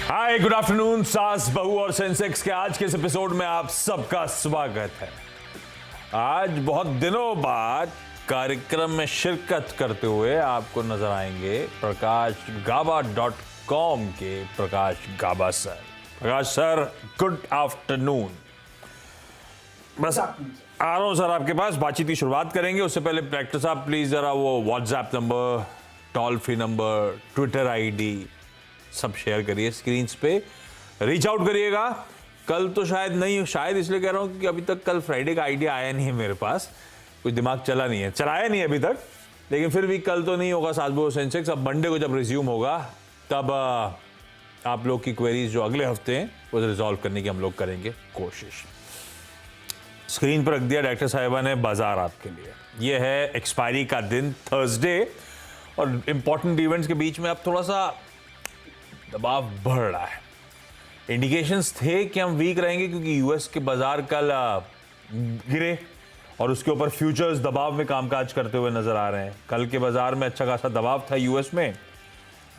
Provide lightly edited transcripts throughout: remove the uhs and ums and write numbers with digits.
हाय, good afternoon. सास बहू और सेंसेक्स के आज के इस एपिसोड में आप सबका स्वागत है। आज बहुत दिनों बाद कार्यक्रम में शिरकत करते हुए आपको नजर आएंगे PrakashGaba.com के प्रकाश गाबा सर। प्रकाश सर, गुड आफ्टरनून। बस आ रहा हूं सर आपके पास, बातचीत की शुरुआत करेंगे। उससे पहले डायरेक्टर साहब प्लीज जरा वो WhatsApp number, toll free number, Twitter ID सब शेयर करिए स्क्रीन पे, रीच आउट करिएगा। कल तो शायद नहीं, शायद इसलिए कह रहा हूं क्योंकि अभी तक कल फ्राइडे का आइडिया आया नहीं है मेरे पास, कुछ दिमाग चला नहीं है, चलाया नहीं अभी तक, लेकिन फिर भी कल तो नहीं होगा सासबो सेंसेक्स। अब मंडे को जब रिज्यूम होगा तब आप लोग की क्वेरीज जो अगले हफ्ते हैं वो रिजॉल्व करने की हम लोग करेंगे कोशिश। स्क्रीन पर रख दिया डायरेक्टर साहिबा ने बाजार आपके लिए। ये है एक्सपायरी का दिन, थर्सडे, और इंपॉर्टेंट इवेंट्स के बीच में अब थोड़ा सा दबाव बढ़ रहा है। इंडिकेशंस थे कि हम वीक रहेंगे क्योंकि यूएस के बाजार कल गिरे और उसके ऊपर फ्यूचर्स दबाव में कामकाज करते हुए नजर आ रहे हैं। कल के बाजार में अच्छा खासा दबाव था यूएस में,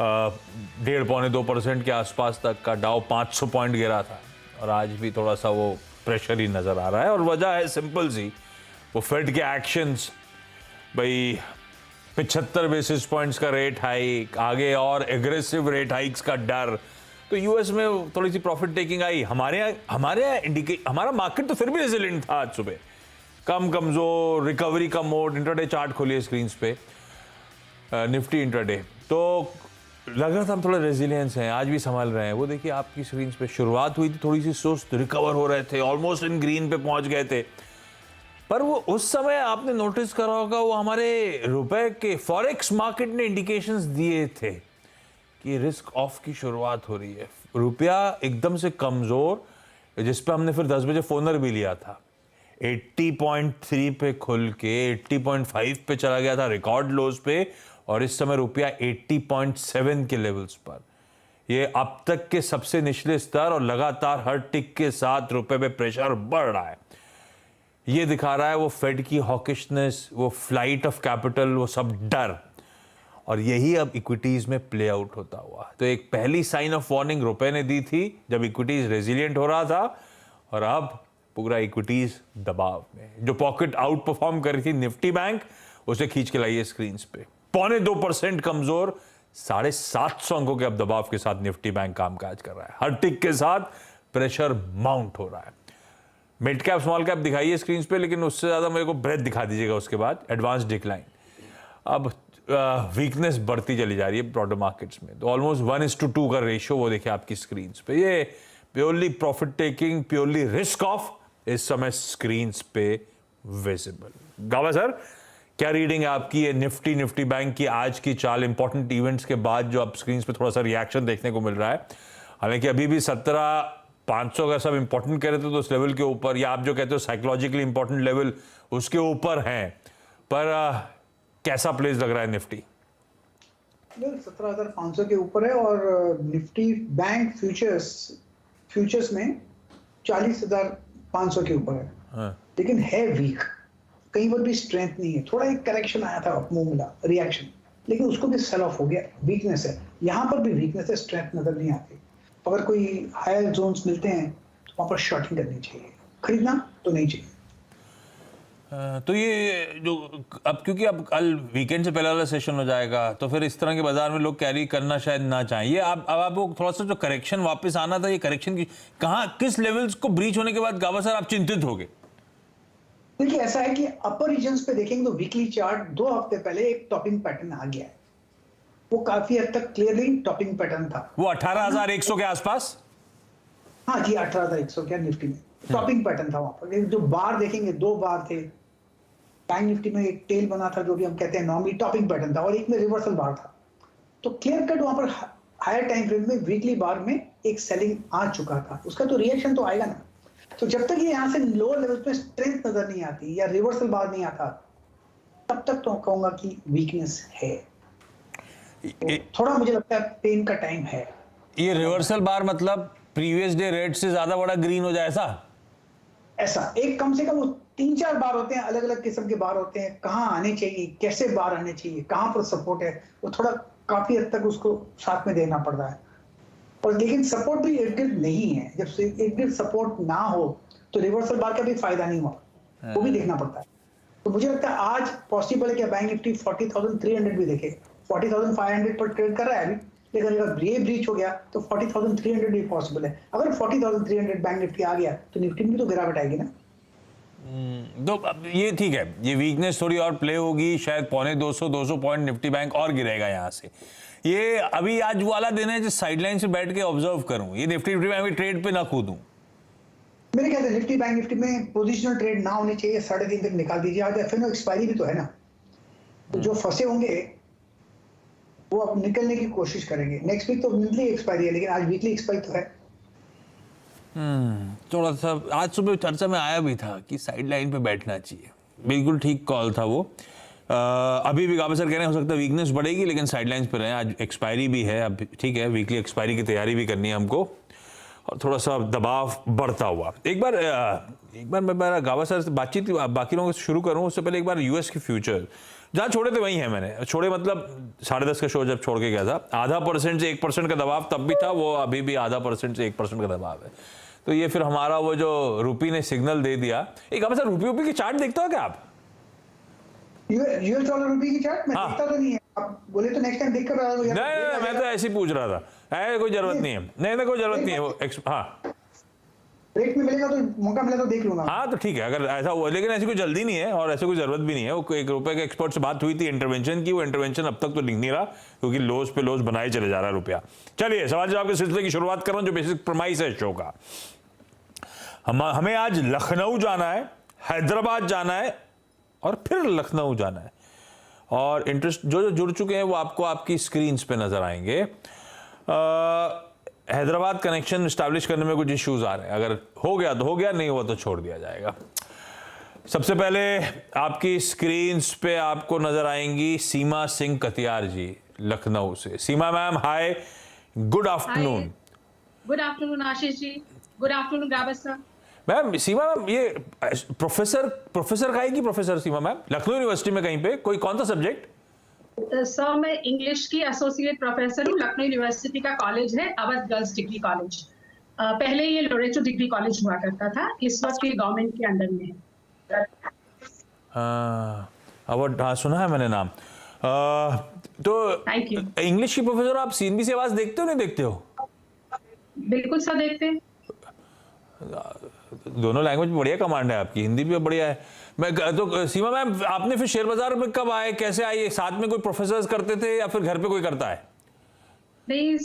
1.5-2% के आसपास तक का डाउ 500 पॉइंट गिरा था, और आज भी थोड़ा सा वो प्रेशर ही नजर आ रहा है। और वजह है सिंपल सी, वो फेड के एक्शंस, भाई 75 बेसिस पॉइंट्स का रेट हाइक, आगे और एग्रेसिव रेट हाइक्स का डर, तो यूएस में थोड़ी सी प्रॉफिट टेकिंग आई। हमारा मार्केट तो फिर भी रेजिलिएंट था आज सुबह, कम कमजोर, रिकवरी का मोड। इंट्राडे चार्ट खोलिए स्क्रीन पे, निफ्टी इंट्राडे, तो लग रहा था हम थोड़ा रेजिलियंस हैं, आज भी संभाल रहे हैं। वो देखिए आपकी स्क्रीन पे शुरुआत हुई थी थोड़ी सी सुस्त, रिकवर हो रहे थे, ऑलमोस्ट इन ग्रीन पे पहुंच गए थे, पर वो उस समय आपने नोटिस करा होगा वो हमारे रुपए के फॉरेक्स मार्केट ने इंडिकेशंस दिए थे कि रिस्क ऑफ की शुरुआत हो रही है। रुपया एकदम से कमजोर, जिस पे हमने फिर 10 बजे फोनर भी लिया था, 80.3 पे खुल के 80.5 पे चला गया था, रिकॉर्ड लोज पे, और इस समय रुपया 80.7 के लेवल्स पर। ये अब तक के सबसे निचले स्तर, और लगातार हर टिक के साथ रुपए पे प्रेशर बढ़ रहा है। ये दिखा रहा है वो फेड की हॉकिशनेस, वो फ्लाइट ऑफ कैपिटल, वो सब डर, और यही अब इक्विटीज में प्ले आउट होता हुआ। तो एक पहली साइन ऑफ वार्निंग रुपए ने दी थी जब इक्विटीज रेजिलिएंट हो रहा था, और अब पूरा इक्विटीज दबाव में। जो पॉकेट आउट परफॉर्म कर रही थी निफ्टी बैंक, उसे खींच के लाइए स्क्रीन पे, 0.25% कमजोर, 750 अंकों के अब दबाव के साथ निफ्टी बैंक कामकाज कर रहा है। हर टिक के साथ प्रेशर माउंट हो रहा है। मिड कैप स्मॉल कैप दिखाइए स्क्रीन पे, लेकिन उससे ज्यादा मेरे को ब्रेथ दिखा दीजिएगा उसके बाद। एडवांस डिक्लाइन, अब वीकनेस बढ़ती चली जा रही है ब्रॉडर मार्केट्स में, तो ऑलमोस्ट 1:2 का रेशियो वो देखिए आपकी स्क्रीन पे। ये purely profit taking, purely risk of इस समय स्क्रीन पे विजिबल। गावा सर, क्या रीडिंग है आपकी ये निफ्टी बैंक की आज की चाल, इंपॉर्टेंट इवेंट्स के बाद जो अब स्क्रीन पे थोड़ा सा रिएक्शन देखने को मिल रहा है? हालांकि अभी भी 17,500 का सब इंपॉर्टेंट कह रहे थे तो उस लेवल के ऊपर, या आप जो कहते हो साइकोलॉजिकली इंपॉर्टेंट लेवल उसके ऊपर हैं, पर कैसा प्लेस लग रहा है निफ्टी? 17,500 के ऊपर है, और निफ्टी बैंक फ्यूचर्स में 40,500 के ऊपर है। हाँ। लेकिन है वीक, कहीं पर भी स्ट्रेंथ नहीं है। थोड़ा एक करेक्शन आया था, मुंह मिला रिएक्शन, लेकिन उसको भी सेल ऑफ हो गया, वीकनेस है। यहाँ पर भी वीकनेस है, स्ट्रेंथ नजर नहीं आती। अगर कोई हायर जोन्स मिलते हैं तो वहां पर शॉर्टिंग करनी चाहिए, खरीदना तो नहीं चाहिए। तो ये जो अब, क्योंकि अब कल वीकेंड से पहले वाला सेशन हो जाएगा, तो फिर इस तरह के बाजार में लोग कैरी करना शायद ना चाहिए। अब आपको थोड़ा सा जो करेक्शन वापस आना था, ये करेक्शन की कहाँ, किस लेवल्स को ब्रीच होने के बाद गावा सर आप चिंतित हो गए? देखिए, ऐसा है कि अपर रीजन्स पे देखेंगे तो वीकली चार्ट 2 हफ्ते पहले एक टॉपिंग पैटर्न आ गया है, वो काफी हद तक क्लियरली टॉपिंग पैटर्न था, वो 18,100 के आसपास। हाँ जी, 18,100 क्या निफ्टी में टॉपिंग पैटर्न था। वहां पर जो बार देखेंगे, 2 बार थे। बैंक निफ्टी में एक टेल बना था जो भी हम कहते हैं नॉर्मली टॉपिंग पैटर्न था, और एक में रिवर्सल बार था। तो क्लियर कट वहां पर हायर टाइम फ्रेम में वीकली बार में एक सेलिंग आ चुका था, उसका तो रिएक्शन तो आएगा ना। तो जब तक ये यहाँ से लोअर लेवल पे स्ट्रेंथ नजर नहीं आती या रिवर्सल बार नहीं आता, तब तक तो कहूंगा कि वीकनेस है। तो थोड़ा मुझे लगता है पेन का टाइम है। ये रिवर्सल बार मतलब प्रीवियस डे रेट से ज्यादा बड़ा ग्रीन हो जाए, ऐसा एक कम से कम 3-4 बार होते हैं, अलग अलग किस्म के बार होते हैं। कहाँ आने चाहिए, कैसे बार आने चाहिए, कहाँ पर सपोर्ट है, वो थोड़ा काफी हद तक उसको साथ में देना पड़ रहा है। और लेकिन सपोर्ट भी इर्द गिर्द नहीं है। जब इर्द गिर्द सपोर्ट ना हो तो रिवर्सल बार का भी फायदा नहीं हुआ, वो भी देखना पड़ता है। तो मुझे लगता है आज पॉसिबल है कि बैंक निफ्टी 40,300 भी देखे। 40,500 पर ट्रेड कर रहा है अभी, लेकिन अगर ये ब्रीच हो गया तो 40,300 भी पॉसिबल है। अगर 40,300 बैंक निफ्टी आ गया तो निफ्टी में तो गिरावट आएगी ना। तो अब ये ठीक है, ये वीकनेस थोड़ी और प्ले होगी, शायद 200 पॉइंट निफ्टी बैंक और गिरेगा यहाँ से। ये अभी आज वाला दिन है जो साइडलाइन से बैठ के ऑब्जर्व करूं, ये निफ्टी बैंक ट्रेड पे ना कूदूं। मेरे ख्याल से निफ्टी बैंक निफ्टी में पोजिशनल ट्रेड ना होने चाहिए, 3.5 तक निकाल दीजिए। आज एफएनओ एक्सपायरी भी तो है ना, तो जो फंसे होंगे वो अब निकलने की कोशिश करेंगे। नेक्स्ट वीक तो मंथली एक्सपायरी है, लेकिन आज वीकली एक्सपायरी तो है। थोड़ा सा आज सुबह चर्चा में आया भी था कि साइड लाइन पे बैठना चाहिए, बिल्कुल ठीक कॉल था वो। अभी भी गाबा सर कह रहे हैं हो सकता है वीकनेस बढ़ेगी लेकिन साइड लाइन्स पे रहे। आज एक्सपायरी भी है, अब ठीक है, वीकली एक्सपायरी की तैयारी भी करनी है हमको, और थोड़ा सा दबाव बढ़ता हुआ। एक बार मैं गाबा सर से बातचीत बाकी लोगों से शुरू करूं उससे पहले एक बार यूएस के फ्यूचर जहाँ छोड़े थे वहीं है। मैंने छोड़े मतलब 10:30 का शो जब छोड़ के गया था, 0.5% से 1% का दबाव तब भी था, वो अभी भी 0.5% से 1% का दबाव है। तो ये फिर हमारा वो जो रूपी ने सिग्नल दे दिया। एक गाबा सर रूपी की चार्ट देखते हो क्या आप? यूएस डॉलर रूपी की चार्ट मैं देखता तो नहीं है, आप बोले तो नेक्स्ट टाइम देख कर नहीं, मैं तो ऐसे ही पूछ रहा था। कोई जरूरत नहीं है, नहीं कोई जरूरत नहीं है वो। हाँ, ब्रेक में मिलेगा तो मौका मिला तो देख लूंगा। हाँ तो ठीक है, अगर ऐसा हुआ, लेकिन ऐसी कोई जल्दी नहीं है और ऐसे कोई जरूरत भी नहीं है। वो ₹1 के एक्सपर्ट से बात हुई थी इंटरवेंशन की, वो इंटरवेंशन अब तक तो दिख नहीं रहा क्योंकि लोज पे लोज बनाए चले जा रहा है रुपया। चलिए सवाल जवाब के सिलसिले की शुरुआत कर रहा हूं जो बेसिक प्रमाइस है शो का। हमें आज लखनऊ जाना है, हैदराबाद जाना है और फिर लखनऊ जाना है। और इंटरेस्ट जो जुड़ चुके हैं वो आपको आपकी स्क्रीन पे नजर आएंगे। हैदराबाद कनेक्शन स्टैब्लिश करने में कुछ इश्यूज आ रहे हैं, अगर हो गया तो हो गया, नहीं हुआ तो छोड़ दिया जाएगा। सबसे पहले आपकी स्क्रीन पे आपको नजर आएंगी सीमा सिंह कतियार जी लखनऊ से। Seema ma'am hi, good afternoon. Good afternoon Ashish ji, good afternoon Gaba sir. Ma'am Seema ma'am, ये प्रोफेसर का है कि professor Seema ma'am Lucknow university में कहीं पे कोई कौन सा सब्जेक्ट? सर मैं इंग्लिश की एसोसिएट प्रोफेसर हूँ। लखनऊ यूनिवर्सिटी का कॉलेज है अवध गर्ल्स डिग्री कॉलेज। पहले ये लोरेटो डिग्री कॉलेज हुआ करता था, इस वक्त ये गवर्नमेंट के अंडर में है। अवध, हाँ सुना है मैंने नाम। तो थैंक यू। इंग्लिश की प्रोफेसर, आप सीएनबीसी आवाज देखते हो नहीं देखते हो? बिल्कुल सर देखते हैं। दोनों लैंग्वेज में बढ़िया कमांड है आपकी, हिंदी भी बढ़िया है। मैं तो सीमा मैम, आपने फिर शेयर बाजार में कब आए, कैसे आए? साथ में कोई प्रोफेसर करते थे या फिर घर पे कोई करता है? नहीं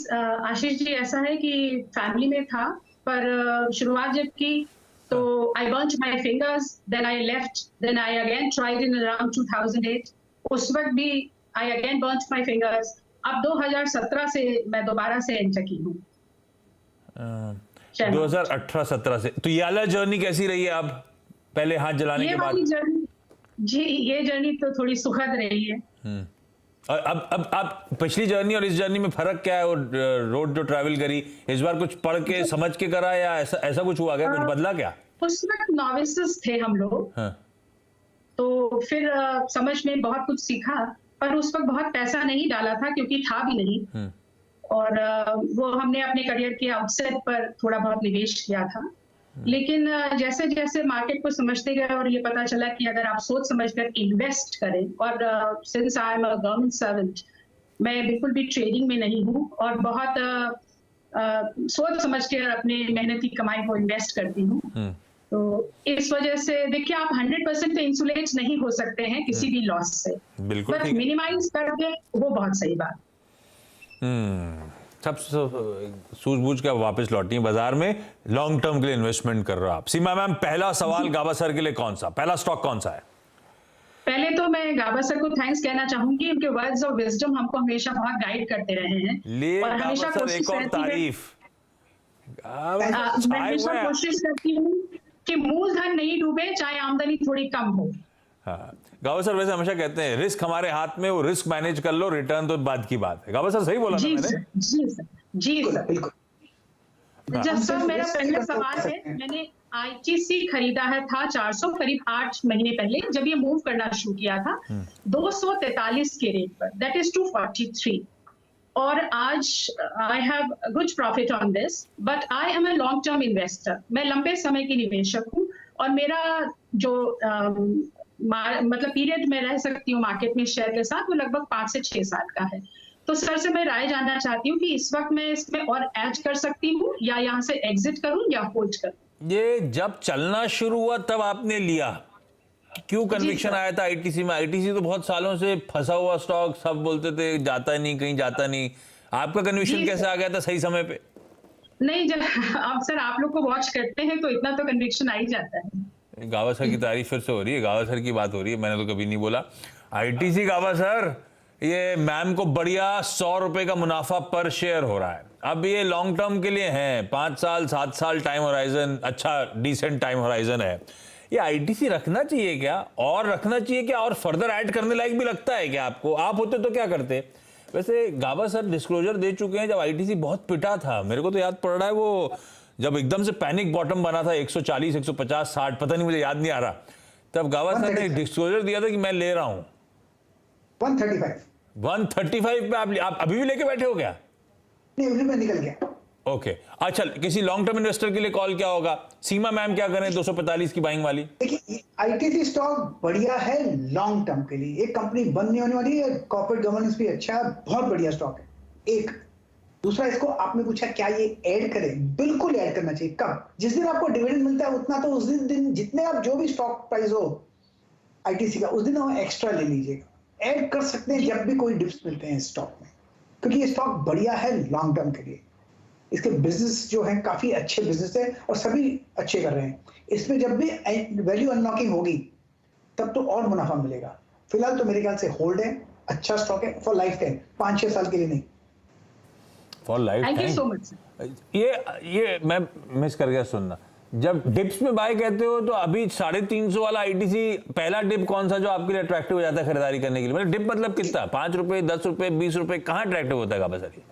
आशीष जी, ऐसा है कि फैमिली में था, पर शुरुआत जब की तो I burned my fingers, then I left, then I again tried in around 2008। उस वक्त भी I again burned my fingers. अब 2017 से मैं दोबारा से एंटर की हूँ। 2018-17 से। तो ये वाला जर्नी कैसी रही है? आप पहले हाथ जलाने के बाद? जी ये जर्नी तो थोड़ी सुखद रही है। और अब आप पिछली जर्नी और इस जर्नी में फर्क क्या है? और रोड जो ट्रैवल करी, इस बार कुछ पढ़ के समझ के करा या ऐसा कुछ हुआ क्या? कुछ बदला क्या? उस वक्त नॉविसेस थे हम लोग। हाँ। तो फिर समझ में बहुत कुछ सीखा, पर उस वक्त बहुत पैसा नहीं डाला था क्योंकि था भी नहीं। और वो हमने अपने करियर के आउटसेट पर थोड़ा बहुत निवेश किया था। लेकिन जैसे जैसे मार्केट को समझते गए और ये पता चला कि अगर आप सोच समझकर इन्वेस्ट करें, और since I am a government servant, मैं बिल्कुल भी ट्रेडिंग में नहीं हूँ और बहुत सोच समझ कर अपने मेहनती कमाई को इन्वेस्ट करती हूँ। तो इस वजह से देखिए, आप 100% इंसुलेट नहीं हो सकते हैं किसी भी लॉस से, बट मिनिमाइज करके वो बहुत सही बात। सब सूझबूझ के वापस लौटी बाजार में, लॉन्ग टर्म के लिए इन्वेस्टमेंट कर रहे हो आप। सीमा मैम, पहला सवाल गाबा सर के लिए कौन सा, पहला स्टॉक कौन सा है? पहले तो मैं गाबा सर को थैंक्स कहना चाहूंगी, उनके वर्ड्स ऑफ विजडम हमको हमेशा बहुत गाइड करते रहे हैं। और हमेशा कोशिश करती हूँ कि मूलधन नहीं डूबे, चाहे आमदनी थोड़ी कम हो। हाँ, गाबा सर वैसे हमेशा कहते हैं रिस्क हमारे हाथ में, वो रिस्क मैनेज कर लो, रिटर्न तो बाद की बात है। गाबा सर सही बोला ना मैंने? जी सर बिल्कुल। जब सर मेरा पहला सवाल है, मैंने आईटीसी खरीदा है था 400 करीब 8 महीने पहले, जब ये मूव करना शुरू किया था 243 के रेट पर, दैट इज 243। और आज I have good profit on this, but I am a long term investor. मैं लंबे समय की निवेशक हूँ और मेरा जो मतलब पीरियड में रह सकती हूँ मार्केट में शेयर के साथ वो लगभग 5 से 6 साल का है। तो सर से मैं राय जानना चाहती हूँ कि इस वक्त मैं इसमें और ऐड कर सकती हूँ या यहाँ से एग्जिट करूँ या होल्ड करूँ। ये जब चलना शुरू हुआ तब आपने लिया, क्यों कन्विक्शन आया था आईटीसी में? आईटीसी तो बहुत सालों से फंसा हुआ स्टॉक, सब बोलते थे जाता नहीं, कहीं जाता नहीं। आपका कन्विक्शन कैसे आ गया था सही समय पे? नहीं, जब आप सर आप लोग को वॉच करते हैं तो इतना तो कन्विक्शन आ ही जाता है। गावस्कर की तारीफ फिर से हो रही है, गावस्कर की बात हो रही है, मैंने तो कभी नहीं बोला। आईटीसी गावस्कर, ये मैम को बढ़िया 100 रुपए का मुनाफा पर शेयर हो रहा है। अब ये लॉन्ग टर्म के लिए है, 5 साल 7 साल टाइम होराइजन, अच्छा डिसेंट टाइम होराइजन है। ये आईटीसी रखना चाहिए क्या, और रखना चाहिए क्या, और फर्दर ऐड करने लायक भी लगता है क्या आपको? आप होते तो क्या करते? वैसे गाबा सर डिस्क्लोजर दे चुके हैं, जब आईटीसी बहुत पिटा था, मेरे को तो याद पड़ रहा है वो जब एकदम से पैनिक बॉटम बना था 140 150 60, पता नहीं, मुझे याद नहीं आ रहा, तब गाबा सर ने डिस्क्लोजर दिया था कि मैं ले रहा हूं 135 पे। आप अभी भी लेके बैठे हो क्या? नहीं, अभी मैं निकल गया। ओके, अच्छा, किसी लॉन्ग टर्म इन्वेस्टर के लिए कॉल क्या होगा? सीमा मैम क्या करें 245 की बाइंग वाली? देखिए, आईटीसी स्टॉक बढ़िया है लॉन्ग टर्म के लिए, एक कंपनी बंद नहीं होने वाली है, कॉर्पोरेट गवर्नेंस भी अच्छा है, बहुत बढ़िया स्टॉक है। एक दूसरा, इसको आपने पूछा क्या ये ऐड करें, बिल्कुल ऐड करना चाहिए। कब? जिस दिन आपको डिविडेंड मिलता है उतना, तो उस दिन जितने आप जो भी स्टॉक प्राइस हो आईटीसी का, उस दिन आप एक्स्ट्रा ले लीजिएगा। ऐड कर सकते हैं जब भी कोई डिप्स मिलते हैं स्टॉक में, क्योंकि ये स्टॉक बढ़िया है लॉन्ग टर्म के लिए। इसके बिजनेस जो है काफी अच्छे बिजनेस है और सभी अच्छे कर रहे हैं। इसमें जब भी वैल्यू अनलॉकिंग होगी तब तो और मुनाफा मिलेगा। फिलहाल तो मेरे ख्याल से होल्ड है, अच्छा स्टॉक है फॉर लाइफ टाइम, 5-6 साल के लिए नहीं, for life time. Thank you so much. ये मैं मिस कर गया सुनना, जब डिप्स में बाय कहते हो तो अभी 350 वाला आईटीसी, पहला डिप कौन सा जो आपके लिए अट्रैक्टिव हो जाता है खरीदारी करने के लिए? मतलब डिप मतलब कितना, 5 रुपए 10 रुपए 20 रुपए, कहाँ अट्रैक्टिव होता है गाबा सर?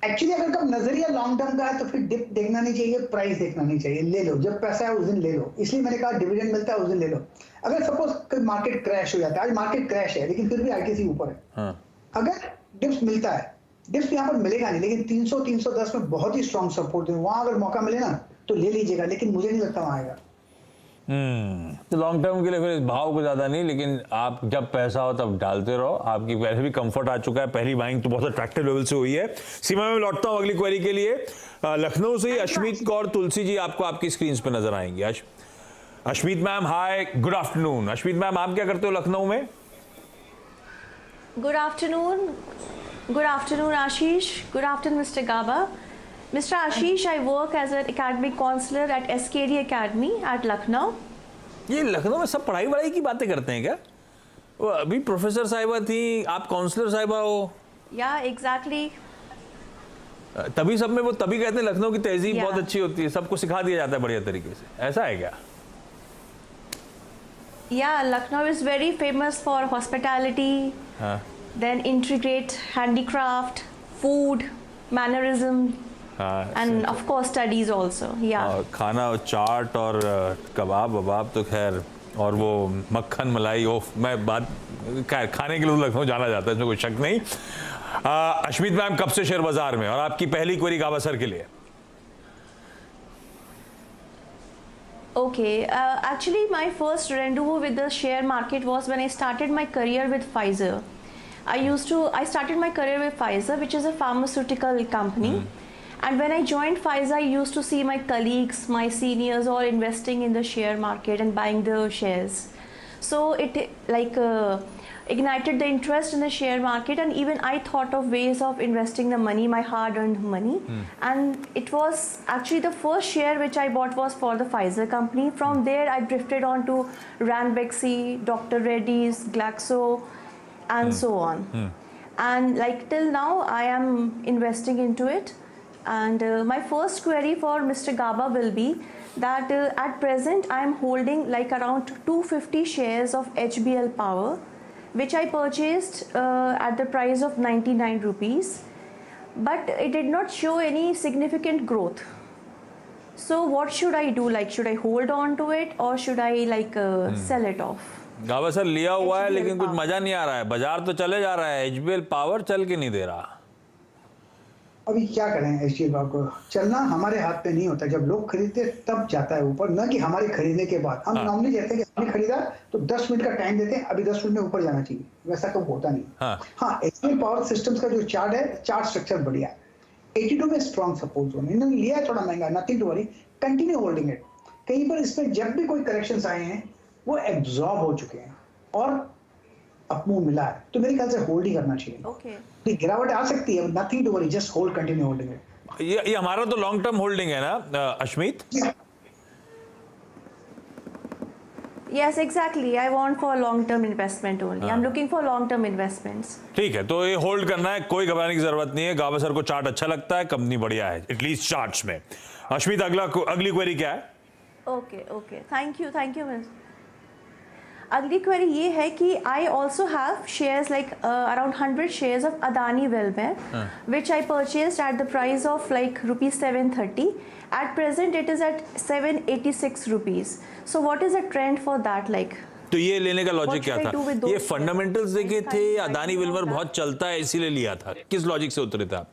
एक्चुअली अगर कब नजरिया लॉन्ग टर्म का है तो फिर डिप देखना नहीं चाहिए, प्राइस देखना नहीं चाहिए, ले लो जब पैसा है उस दिन ले लो। इसलिए मैंने कहा डिविडेंड मिलता है उस दिन ले लो। अगर सपोज मार्केट क्रैश हो जाता है, आज मार्केट क्रैश है लेकिन फिर भी आईटीसी ऊपर है, हाँ। अगर डिप्स मिलता है, डिप्स यहाँ पर मिलेगा नहीं, लेकिन 300-310 में बहुत ही स्ट्रॉन्ग सपोर्ट है, वहां अगर मौका मिले ना तो ले लीजिएगा, लेकिन मुझे नहीं लगता वहां आएगा। तो लॉन्ग टर्म के लिए फिर भाव को ज्यादा नहीं, लेकिन आप जब पैसा हो तब डालते रहो। आपकी पहले भी कंफर्ट आ चुका है, पहली बाइंग तो बहुत अट्रैक्टिव लेवल से हुई है। सीमा में लौटता हूं अगली क्वेरी के लिए। लखनऊ से ही अश्मीत कौर तुलसी जी आपको आपकी स्क्रीन पे नजर आएंगी। Ashmeet ma'am, hi, good afternoon. Ashmeet ma'am, आप क्या करते हो लखनऊ में? Good afternoon. Good afternoon, Ashish. Good afternoon, Mr. Gaba. Mr. Ashish, I work as an academic counselor at SKD Academy at Lucknow. ये लखनऊ में सब पढ़ाई वढ़ाई की बातें करते हैं क्या? वो अभी प्रोफेसर साहिबा थी, आप काउंसलर साहिबा हो। Yeah, exactly. तभी सब में वो तभी कहते हैं लखनऊ की तहजीब Yeah. बहुत अच्छी होती है, सबको सिखा दिया जाता है बढ़िया तरीके से, ऐसा है क्या? Yeah, Lucknow is very famous for hospitality, हाँ। then intricate handicraft, food, mannerism, हाँ, and of course studies also. Yeah. और खाना और चाट और कबाब वबाब तो खैर, और वो मक्खन मलाई, ओफ, मैं बात खैर खाने के लिए लखनऊ जाना जाता है, इसमें कोई शक नहीं। अश्मीत मैम, कब से शेयर बाजार में, और आपकी पहली क्वेरी गाबा सर के लिए? Okay, actually my first rendezvous with the share market was when I started my career with Pfizer. I started my career with Pfizer, which is a pharmaceutical company. And when I joined Pfizer, I used to see my colleagues, my seniors all investing in the share market and buying the shares. So it ignited the interest in the share market, and even I thought of ways of investing the money, my hard-earned money. And it was actually the first share which I bought was for the Pfizer company. From there, I drifted on to Ranbaxy, Dr. Reddy's, Glaxo, and so on. And like till now, I am investing into it. And my first query for Mr. Gaba will be that at present I am holding like around 250 shares of HBL Power, which I purchased at the price of 99 rupees, but it did not show any significant growth. So what should I do? Like, should I hold on to it or should I sell it off? Gaba sir, लिया हुआ है HBL लेकिन कुछ Power. मजा नहीं आ रहा है, बाजार तो चले जा रहा है, एचबीएल पावर चल के नहीं दे रहा। अभी क्या करें एचडीएफसी को, चलना हमारे हाथ पे नहीं होता, जब लोग खरीदते तब जाता है ऊपर, न कि हमारे खरीदने के बाद। हम नॉर्मली कहते हैं कि हमने खरीदा तो 10 मिनट का टाइम देते हैं, अभी 10 मिनट में ऊपर जाना चाहिए, वैसा कब होता नहीं। हाँ, एचडीएफसी पावर सिस्टम्स का जो चार्ट है, चार्ट स्ट्रक्चर बढ़िया है। 82 में स्ट्रॉन्ग सपोर्ट जोन, इन्होंने लिया है थोड़ा महंगा, nothing to worry, continue holding it. कहीं पर इसमें जब भी कोई करेक्शंस आए हैं वो एब्जॉर्ब हो चुके हैं और अपमूव मिला है, तो मेरे ख्याल से होल्ड ही करना चाहिए। ओके, गिरावट आ सकती है, nothing to worry, just hold, continue holding it. ये हमारा तो लॉन्ग टर्म होल्डिंग है ना Ashmeet? yes exactly, I want for long term investment only. I'm looking for long term investments. ठीक है, तो ये होल्ड करना है, कोई घबराने की जरूरत नहीं है। गाबा सर को चार्ट अच्छा लगता है, कंपनी बढ़िया है एटलीस्ट चार्ट्स में। अश्मीत, अगली क्वेरी क्या है? Okay, thank you miss. अगली क्वेरी ये है कि I also have shares like around 100 shares of Adani Wilmar which I purchased at the price of like ₹730. At present it is at 786 rupees. So what is the trend for that like? तो ये लेने का logic क्या था? ये those fundamentals देखे थे, अदानी वेलमेयर बहुत चलता है इसीलिए लिया था, किस लॉजिक से उतरे थे आप?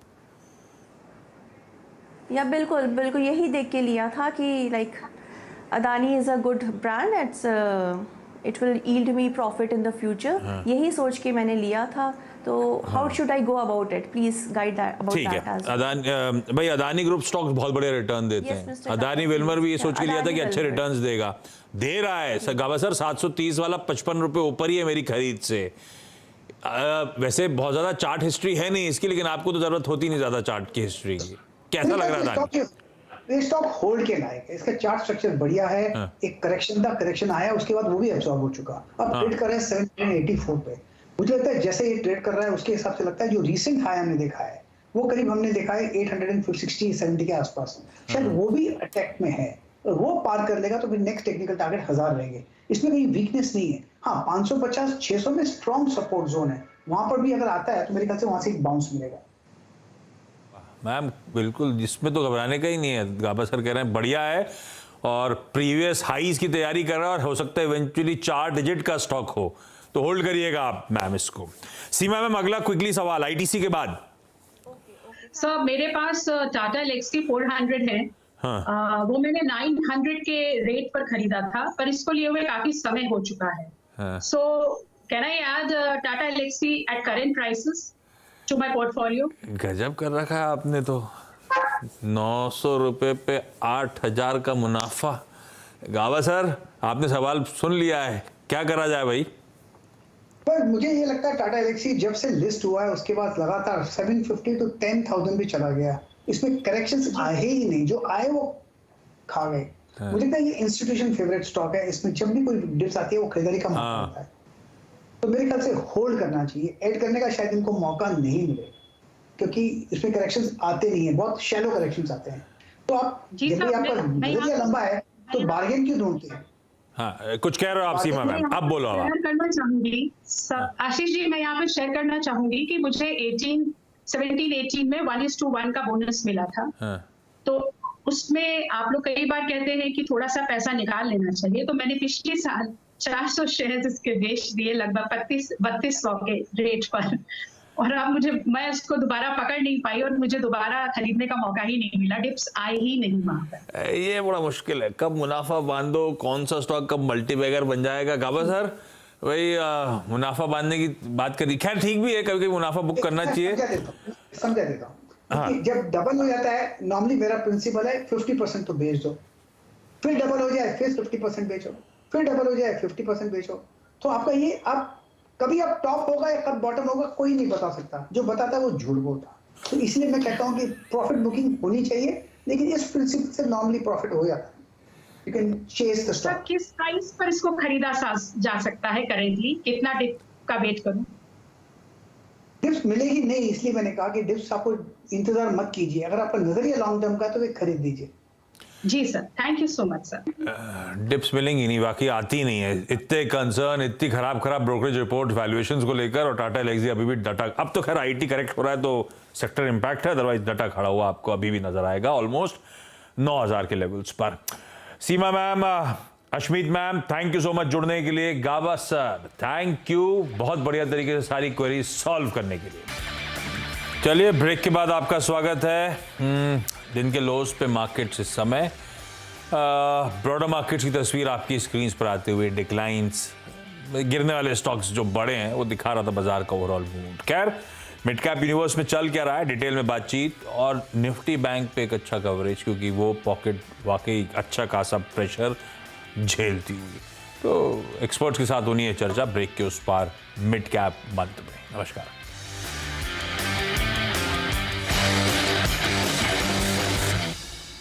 या बिल्कुल यही देख के लिया था कि like Adani is a good brand, it will yield me profit in the future, यही सोच के मैंने लिया था। तो how should I go about it, please guide that about that. ठीक है, भाई अदानी ग्रुप स्टॉक्स बहुत बड़े रिटर्न देते हैं। अदानी वेलमेयर भी ये सोच के लिया था कि अच्छे रिटर्न्स देगा, दे रहा है। गाबा सर 730 वाला 55 रुपए ऊपर ही है मेरी खरीद से। वैसे बहुत ज्यादा चार्ट हिस्ट्री है नहीं इसकी, लेकिन आपको तो जरूरत होती नहीं ज्यादा चार्ट की हिस्ट्री की। कैसा लग रहा था? ये स्टॉक होल्ड के लायक है, इसका चार्ट स्ट्रक्चर बढ़िया है। एक करेक्शन आया, उसके बाद वो भी एब्सॉर्ब हो चुका, अब ट्रेड कर रहे हैं 784 पे। मुझे लगता है जैसे ये ट्रेड कर रहा है उसके हिसाब से लगता है जो रीसेंट हाई हमने देखा है वो करीब हमने देखा है 860-70 के आसपास, शायद वो भी अटैक में है, और वो पार कर लेगा तो फिर नेक्स्ट टेक्निकल टारगेट 1000 रहेंगे। इसमें कोई वीकनेस नहीं है। हाँ, 550-600 में स्ट्रॉन्ग सपोर्ट जोन है, वहां पर भी अगर आता है तो मेरे ख्याल से वहां से एक बाउंस मिलेगा। मैम बिल्कुल, जिसमें तो घबराने का ही नहीं है। गाबा सर कह रहे हैं बढ़िया है और प्रीवियस हाईज की तैयारी कर रहा है और हो सकता है इवेंचुअली 4 डिजिट का स्टॉक हो, तो होल्ड करिएगा आप मैम इसको। सीमा मैम, अगला क्विकली सवाल आईटीसी के बाद। सर मेरे पास टाटा एलेक्सी 400 है। हाँ। वो मैंने 900 के रेट पर खरीदा था, पर इसको लिए हुए काफी समय हो चुका है। So can I add Tata Elxsi at current prices to my portfolio? गजब कर रखा है आपने तो, 900 रुपए पे 8000 का मुनाफा। गावा सर, आपने सवाल सुन लिया है, क्या करा जाए भाई? पर मुझे ये लगता है टाटा एलेक्सी जब से लिस्ट हुआ है उसके बाद लगातार 750 to 10,000 भी चला गया, इसमें करेक्शंस आए ही नहीं, जो आए वो खा गए। मुझे लगता है ये इंस्टीट्यूशन फेवरेट स्टॉक है, इसमें जब भी कोई डिप्स आती है वो खरीदारी का मौका होता है, तो मेरे ख्याल से होल्ड करना चाहिए। ऐड करने का शायद इनको मौका नहीं मिले क्योंकि इसमें करेक्शंस आते नहीं है, बहुत शैलो करेक्शंस आते हैं। तो आप जब भी आपका नजरिया लंबा है तो बार्गेन क्यों ढूंढते हैं? हाँ, कुछ कह रहे हो आप सीमा मैम, अब बोलो। शेयर करना चाहूंगी आशीष जी, मैं यहाँ पे शेयर करना चाहूंगी कि मुझे 17-18 में 1:1 का बोनस मिला था। तो उसमें आप लोग कई बार कहते हैं कि थोड़ा सा पैसा निकाल लेना चाहिए, तो मैंने पिछले साल 400 शेयर इसके बेच दिए लगभग 3200 के रेट पर, और अब मैं उसको दोबारा पकड़ नहीं पाई और मुझे दोबारा खरीदने का मौका ही नहीं मिला, डिप्स आए ही नहीं वहां पर। ये बड़ा मुश्किल है, कब मुनाफा बांधो, कौन सा स्टॉक कब मल्टीबैगर बन जाएगा। गाबा सर वही मुनाफा बांधने की बात करी, खैर ठीक भी है, कभी कभी मुनाफा बुक करना चाहिए। समझा देता हूँ, जब डबल हो जाता है नॉर्मली मेरा प्रिंसिपल है 50% तो बेच दो, फिर डबल हो जाए फिर 50% बेचो, फिर डबल हो जाए 50% बेचो। तो आपका ये आप कभी अब टॉप होगा या कब बॉटम होगा कोई नहीं बता सकता, जो बताता है वो झूठ बोलता। तो इसलिए मैं कहता हूँ कि प्रॉफिट बुकिंग होनी चाहिए, लेकिन इस प्रिंसिपल से नॉर्मली प्रॉफिट हो जाता है। You can chase the stock. किस प्राइस पर इसको खरीदा जा सकता है करेंटली, कितना डिप का वेट करूं? डिप्स मिलेगी नहीं, इसलिए मैंने कहा कि डिप्स आपको इंतजार मत कीजिए, अगर आपका नजरिया लॉन्ग टर्म का है तो वे खरीद दीजिए। जी sir, thank you so much sir. Dips मिलेंगी नहीं, बाकी आती नहीं है। इतने कंसर्न, इतनी खराब ब्रोकरेज रिपोर्ट वैल्यूएशंस को लेकर, और टाटा एलेक्सी अभी भी डटा, अब तो खैर आईटी करेक्ट हो रहा है तो सेक्टर इंपैक्ट है, अदरवाइज डटा खड़ा हुआ आपको अभी भी नजर आएगा ऑलमोस्ट 9000 के लेवल्स पर। Seema ma'am, Ashmeet ma'am, thank you so much जुड़ने के लिए। गाबा सर, थैंक यू बहुत बढ़िया तरीके से सारी क्वेरीज सॉल्व करने के लिए। चलिए ब्रेक के बाद आपका स्वागत है। दिन के लोस पे मार्केट्स इस समय, ब्रॉडर मार्केट्स की तस्वीर आपकी स्क्रीन पर आते हुए, डिक्लाइंस, गिरने वाले स्टॉक्स जो बड़े हैं वो दिखा रहा था बाजार का ओवरऑल मूड। खैर, मिड कैप यूनिवर्स में चल क्या रहा है, डिटेल में बातचीत, और निफ्टी बैंक पे एक अच्छा कवरेज, क्योंकि वो पॉकेट वाकई अच्छा खासा प्रेशर झेलती हुई। तो एक्सपर्ट्स के साथ होनी है चर्चा ब्रेक के उस पार मिड कैप मंथ में। नमस्कार।